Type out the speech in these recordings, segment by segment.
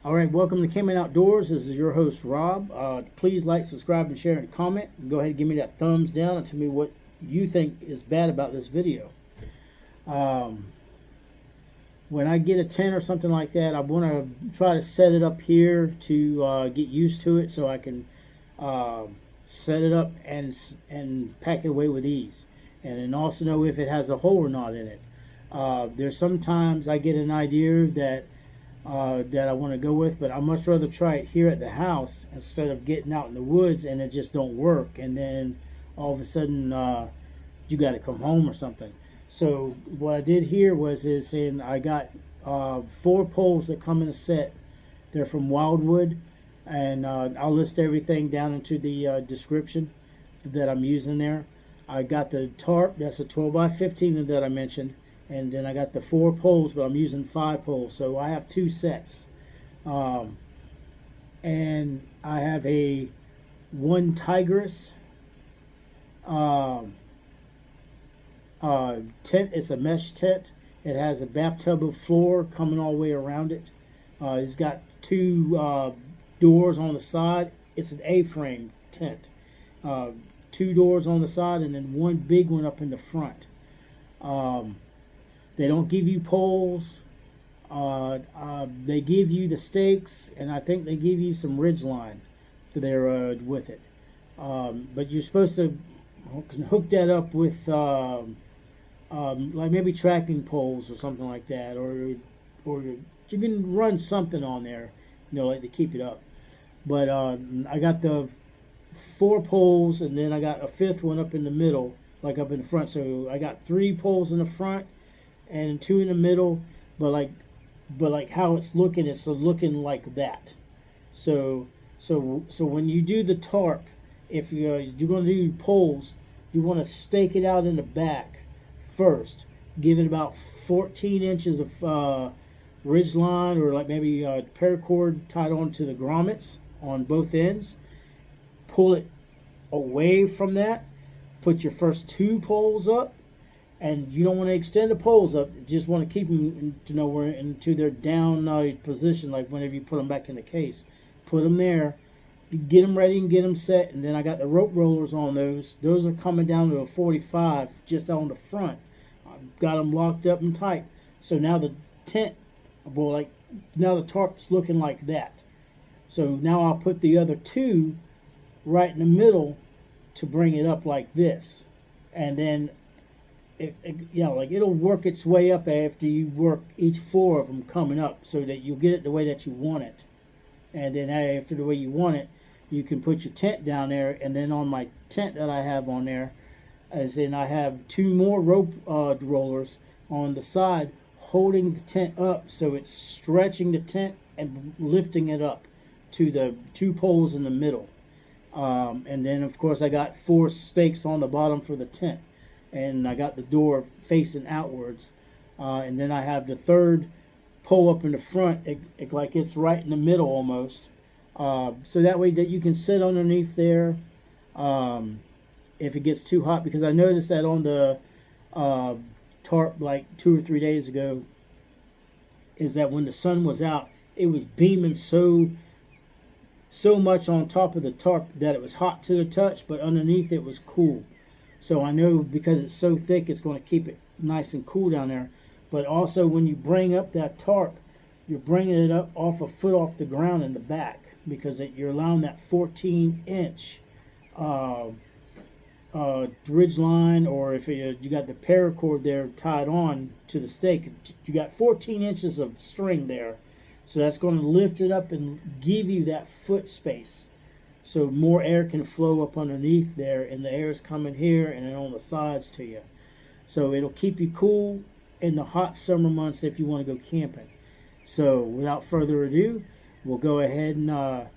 All right, welcome to Cayman Outdoors. This is your host, Rob. Please like, subscribe, and share, and comment. And go ahead and give me that thumbs down and tell me what you think is bad about this video. When I get a tent or something like that, I want to try to set it up here to get used to it so I can set it up and pack it away with ease. And then also know if it has a hole or not in it. There's sometimes I get an idea that I want to go with, but I'd much rather try it here at the house instead of getting out in the woods and it just don't work, and then all of a sudden you got to come home or something. So what I did here I got 4 poles that come in a set. They're from Wildwood, and I'll list everything down into the description that I'm using there. I got the tarp, that's a 12 by 15 that I mentioned. And then I got the 4 poles, but I'm using 5 poles. So I have 2 sets. And I have one Tigris tent. It's a mesh tent. It has a bathtub of floor coming all the way around it. It's got 2 doors on the side. It's an A-frame tent. 2 doors on the side and then 1 big one up in the front. They don't give you poles. They give you the stakes, and I think they give you some ridgeline there with it. But you're supposed to hook that up with like maybe tracking poles or something like that, or you can run something on there, like to keep it up. But I got the 4 poles, and then I got a 5th one up in the middle, like up in the front. So I got 3 poles in the front and 2 in the middle, but like how it's looking like that. So when you do the tarp, if you're going to do poles, you want to stake it out in the back first. Give it about 14 inches of ridge line, or like maybe paracord tied onto the grommets on both ends. Pull it away from that. Put your first 2 poles up. And you don't want to extend the poles up. You just want to keep them into their down position, like whenever you put them back in the case. Put them there, get them ready and get them set. And then I got the rope rollers on those. Those are coming down to a 45 just on the front. I've got them locked up and tight. So now the tent, now the tarp's looking like that. So now I'll put the other 2 right in the middle to bring it up like this. And then it'll work its way up after you work each 4 of them coming up, so that you'll get it the way that you want it. And then after the way you want it, you can put your tent down there. And then on my tent that I have on there, I have 2 more rope rollers on the side holding the tent up, so it's stretching the tent and lifting it up to the 2 poles in the middle. And then of course I got 4 stakes on the bottom for the tent. And I got the door facing outwards, and then I have the 3rd pole up in the front, like it's right in the middle almost, so that way that you can sit underneath there if it gets too hot. Because I noticed that on the tarp like 2 or 3 days ago, is that when the sun was out, it was beaming so much on top of the tarp that it was hot to the touch, but underneath it was cool. So I know because it's so thick, it's going to keep it nice and cool down there. But also when you bring up that tarp, you're bringing it up off a foot off the ground in the back, because you're allowing that 14-inch ridge line, or if you got the paracord there tied on to the stake, you got 14 inches of string there. So that's going to lift it up and give you that foot space, so more air can flow up underneath there, and the air is coming here and then on the sides to you. So it'll keep you cool in the hot summer months if you want to go camping. So without further ado, we'll go ahead and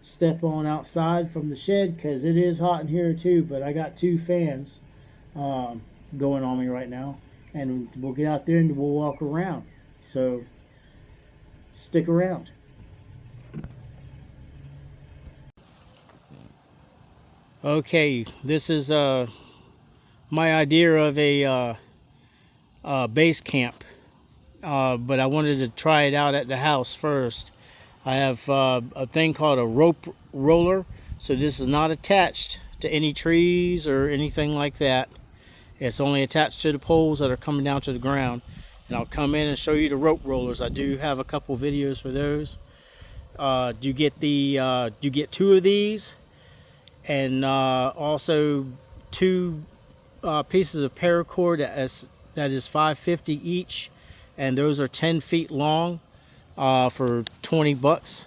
step on outside from the shed, because it is hot in here too, but I got 2 fans going on me right now, and we'll get out there and we'll walk around. So stick around. Okay, this is my idea of a base camp, but I wanted to try it out at the house first. I have a thing called a rope roller, so this is not attached to any trees or anything like that. It's only attached to the poles that are coming down to the ground. And I'll come in and show you the rope rollers. I do have a couple videos for those. You get two of these, and also two pieces of paracord that is $5.50 each, and those are 10 feet long for $20,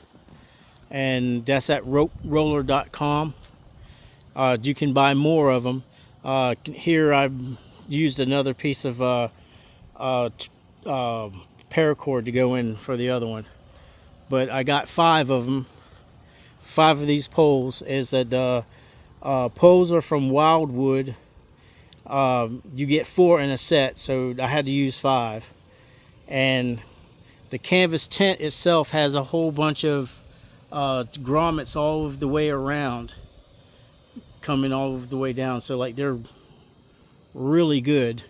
and that's at roperoller.com. You can buy more of them. Here I've used another piece of paracord to go in for the other one, but I got 5 of them. 5 of these poles. Is that the poles are from Wildwood. You get 4 in a set, so I had to use 5. And the canvas tent itself has a whole bunch of grommets all of the way around, coming all of the way down, so like they're really good.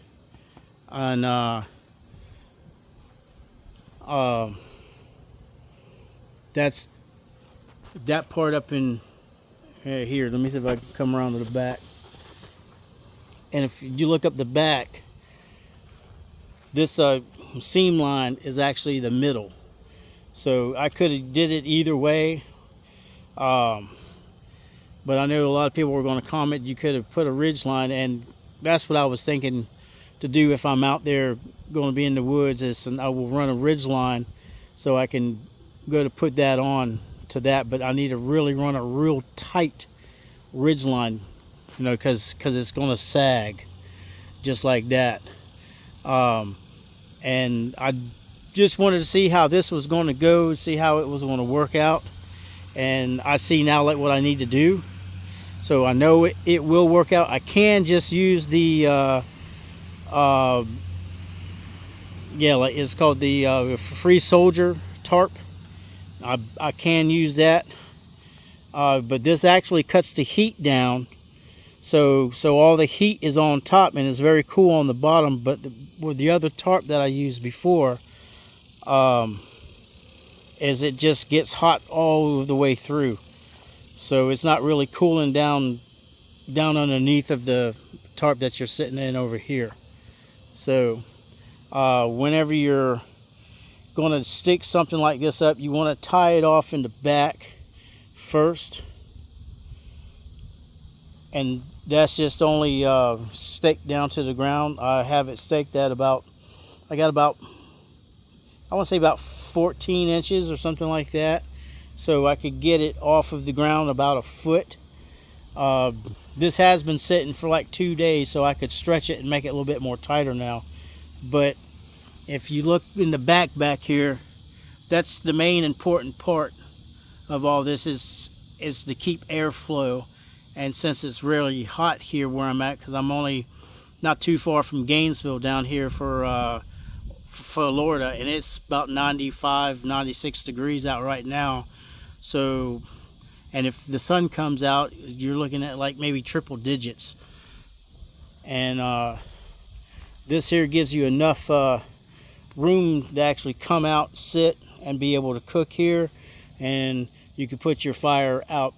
And that's that part up in here. Let me see if I can come around to the back. And if you look up the back, this seam line is actually the middle. So I could have did it either way. But I know a lot of people were going to comment you could have put a ridge line, and that's what I was thinking to do if I'm out there going to be in the woods, is I will run a ridge line so I can go to put that on to that. But I need to really run a real tight ridge line, you know, because it's going to sag just like that. And I just wanted to see how this was going to go, see how it was going to work out, and I see now like what I need to do. So I know it will work out. I can just use the yeah, like it's called the Free Soldier tarp. I can use that, but this actually cuts the heat down, so all the heat is on top and it's very cool on the bottom. But with the other tarp that I used before, is it just gets hot all the way through, so it's not really cooling down underneath of the tarp that you're sitting in over here. So whenever you're going to stick something like this up, you want to tie it off in the back first, and that's just only staked down to the ground. I have it staked at about, I want to say about 14 inches or something like that, so I could get it off of the ground about a foot. This has been sitting for like 2 days, so I could stretch it and make it a little bit more tighter now. But if you look in the back here, that's the main important part of all this, is to keep airflow. And since it's really hot here where I'm at, because I'm only not too far from Gainesville down here for Florida, and it's about 95, 96 degrees out right now. So, and if the sun comes out, you're looking at like maybe triple digits. And this here gives you enough room to actually come out, sit, and be able to cook here. And you can put your fire out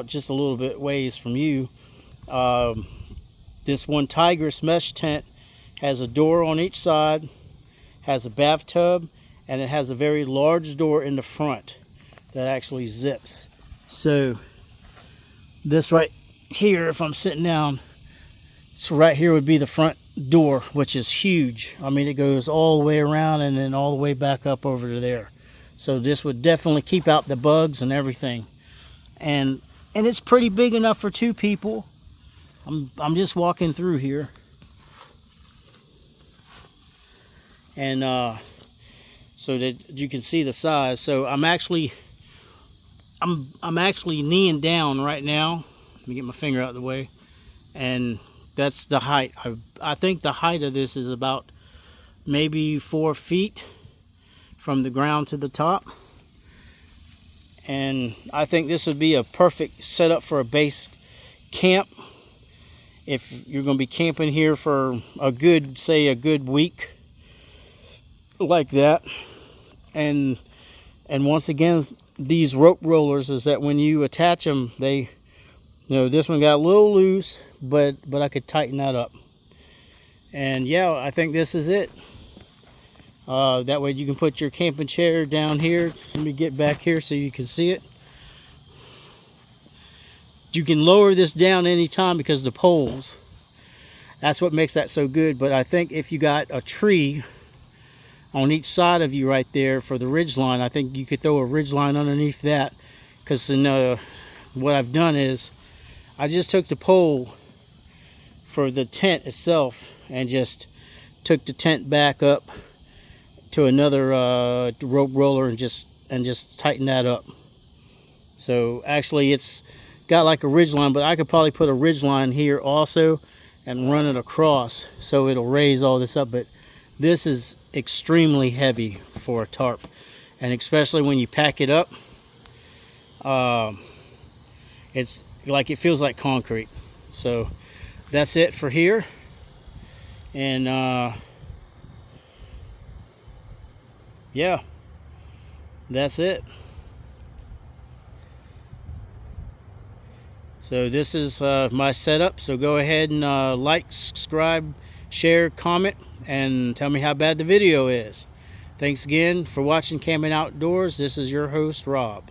just a little bit ways from you. This one Tigris mesh tent has a door on each side, has a bathtub, and it has a very large door in the front that actually zips. So this right here, if I'm sitting down, so right here would be the front door, which is huge. I mean, it goes all the way around and then all the way back up over to there. So this would definitely keep out the bugs and everything. And it's pretty big enough for 2 people. I'm just walking through here. And so that you can see the size. So I'm actually kneeing down right now. Let me get my finger out of the way. And that's the height. I think the height of this is about maybe 4 feet from the ground to the top. And I think this would be a perfect setup for a base camp. If you're going to be camping here for a good week like that. And And once again, these rope rollers is that when you attach them, they, this one got a little loose, but I could tighten that up. And yeah, I think this is it. That way you can put your camping chair down here. Let me get back here so you can see it. You can lower this down anytime because the poles, that's what makes that so good. But I think if you got a tree on each side of you right there for the ridge line, I think you could throw a ridge line underneath that. Because what I've done is I just took the pole for the tent itself and just took the tent back up to another rope roller and just tighten that up. So actually it's got like a ridge line, but I could probably put a ridge line here also and run it across so it'll raise all this up. But this is extremely heavy for a tarp, and especially when you pack it up, it's like, it feels like concrete. So that's it for here. And yeah, that's it. So this is my setup. So go ahead and like, subscribe, share, comment, and tell me how bad the video is. Thanks again for watching Camping Outdoors. This is your host, Rob.